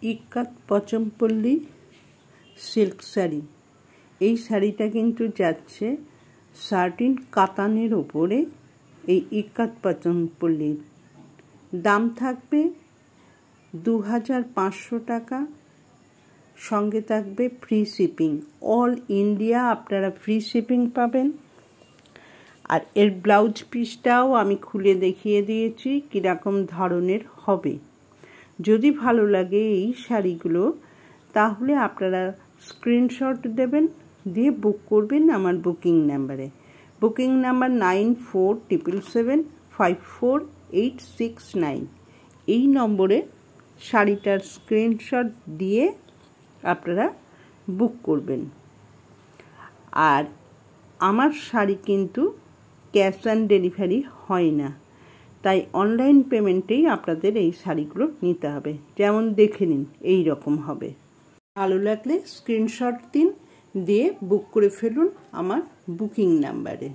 ইক্কাত পচমপল্লী silk sari. এই শাড়িটা কিন্তু যাচ্ছে সার্টিন কাতানের ওপরে। এই ইক্কাত পচমপল্লীর দাম থাকবে 2500 টাকা, সঙ্গে থাকবে ফ্রি শিপিং। অল ইন্ডিয়া আপনারা ফ্রি শিপিং পাবেন। আর এর ব্লাউজ পিসটাও আমি খুলে দেখিয়ে দিয়েছি কীরকম ধরনের হবে। যদি ভালো লাগে এই শাড়িগুলো তাহলে আপনারা স্ক্রিনশট দেবেন, দিয়ে বুক করবেন আমার বুকিং নাম্বারে। Booking number 9477754869। এই নম্বরে শাড়িটার স্ক্রিনশট দিয়ে আপনারা বুক করবেন। আর আমার শাড়ি কিন্তু ক্যাশ অন ডেলিভারি হয় না, তাই অনলাইন পেমেন্টেই আপনাদের এই শাড়িগুলো নিতে হবে। যেমন দেখে নিন, এই রকম হবে। ভালো লাগলে স্ক্রিনশট দিন, দিয়ে বুক করে ফেলুন আমার বুকিং নাম্বারে।